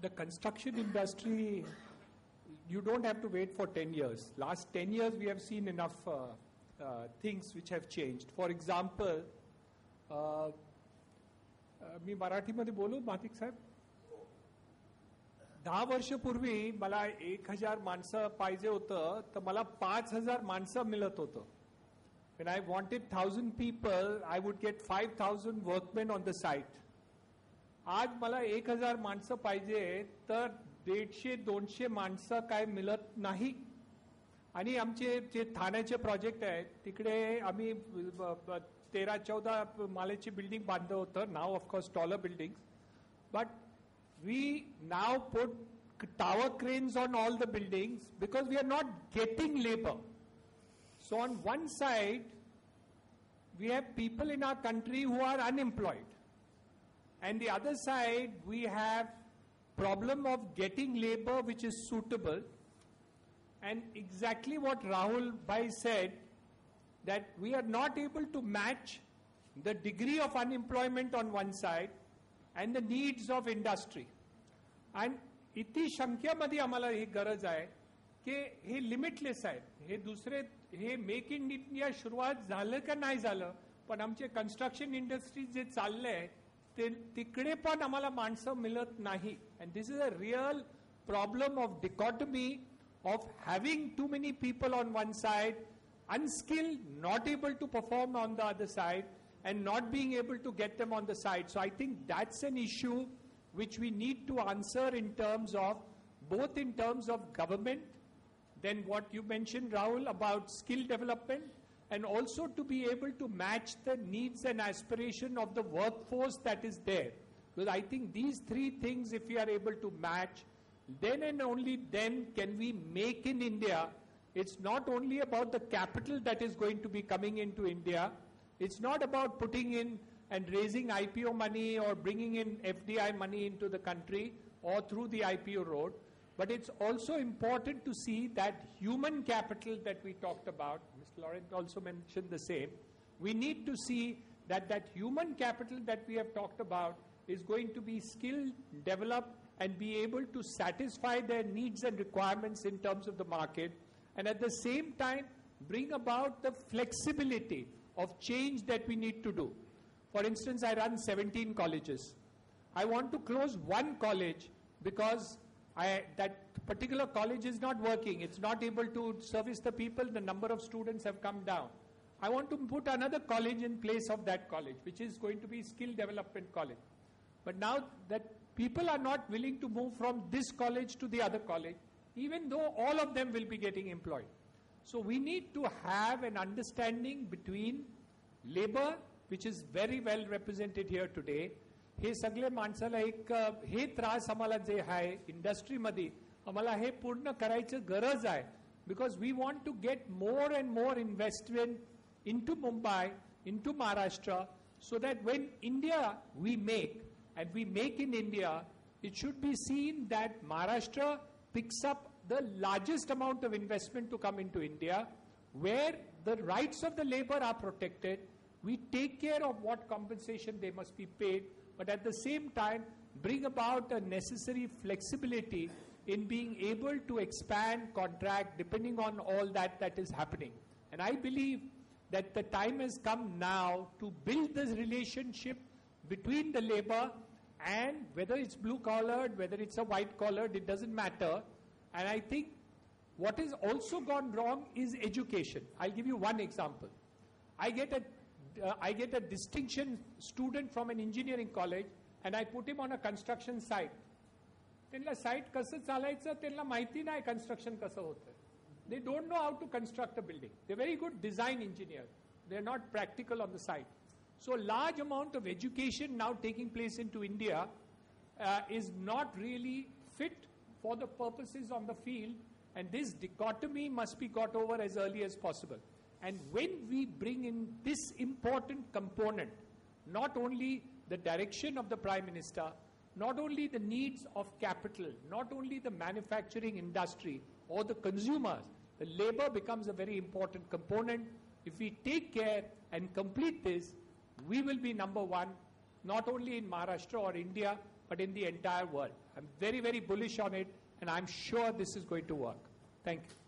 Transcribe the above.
The construction industry, you don't have to wait for 10 years. Last 10 years, we have seen enough things which have changed. For example, मी मराठीमध्ये बोलू मातिक साहेब? 10 वर्षापूर्वी मला 1000 माणसं पाहिजे होतं तर मला 5000 माणसं मिळत होतं. When I wanted 1000 people, I would get 5000 workmen on the site. आज मला 1000 माणसं पाहिजे तर 150-200 माणसं काय मिळत नाही. आणि आमचे जे ठाण्याचे प्रोजेक्ट आहेत तिकडे आम्ही 13-14 मालेची बिल्डिंग बांधलं होतं. नाव of course taller building, but we now put tower cranes on all the buildings because we are not getting labor. So on one side, we have people in our country who are unemployed. And the other side, we have problem of getting labor which is suitable. And exactly what Rahul Bhai said, that we are not able to match the degree of unemployment on one side and the needs of industry. And इतकी संख्यामध्ये आम्हाला ही गरज आहे की हे limitless आहे. हे दुसरे हे make in India सुरुवात झालं का नाही झालं, पण आमचे कन्स्ट्रक्शन इंडस्ट्री जे चाललंय ते तिकडे पण आम्हाला माणसं मिळत नाही. And this is a real problem of dichotomy of having too many people on one side, unskilled, not able to perform on the other side, and not being able to get them on the side. So I think that's an issue which we need to answer in terms of, both in terms of government, then what you mentioned, Rahul, about skill development, and also to be able to match the needs and aspiration of the workforce that is there. Because I think these three things, if we are able to match, then and only then can we make in India. It's not only about the capital that is going to be coming into India. It's not about putting in and raising IPO money or bringing in FDI money into the country or through the IPO road. But it's also important to see that human capital that we talked about, Mr. Laurent also mentioned the same. We need to see that that human capital that we have talked about is going to be skilled, developed, and be able to satisfy their needs and requirements in terms of the market, and at the same time bring about the flexibility of change that we need to do. For instance, I run 17 colleges. I want to close one college because that particular college is not working. It's not able to service the people. The number of students have come down. I want to put another college in place of that college, which is going to be skill development college. But now that people are not willing to move from this college to the other college, even though all of them will be getting employed. So we need to have an understanding between labor, which is very well represented here today. हे सगळे माणसाला एक हे त्रास आम्हाला जे आहे इंडस्ट्रीमध्ये आम्हाला हे पूर्ण करायचं गरज आहे. Because we want to get more and more investment into Mumbai, into Maharashtra, so that when India we make, and we make in India, it should be seen that Maharashtra picks up the largest amount of investment to come into India, where the rights of the labor are protected. We take care of what compensation they must be paid, but at the same time bring about a necessary flexibility in being able to expand, contract, depending on all that is happening. And I believe that the time has come now to build this relationship between the labor and whether it's blue collared, whether it's a white collared, it doesn't matter. And I think what has also gone wrong is education. I'll give you one example. I get a distinction student from an engineering college and I put him on a construction site. त्यांना site कसं चालायचं त्यांना माहिती नाही construction कसं होतं. They don't know how to construct a building. They're very good design engineers. They're not practical on the site. So large amount of education now taking place into India is not really fit for the purposes on the field, and this dichotomy must be got over as early as possible. And when we bring in this important component, not only the direction of the Prime Minister, not only the needs of capital, not only the manufacturing industry or the consumers, the labor becomes a very important component. If we take care and complete this, we will be number one, not only in Maharashtra or India, but in the entire world. I'm very, very bullish on it, and I'm sure this is going to work. Thank you.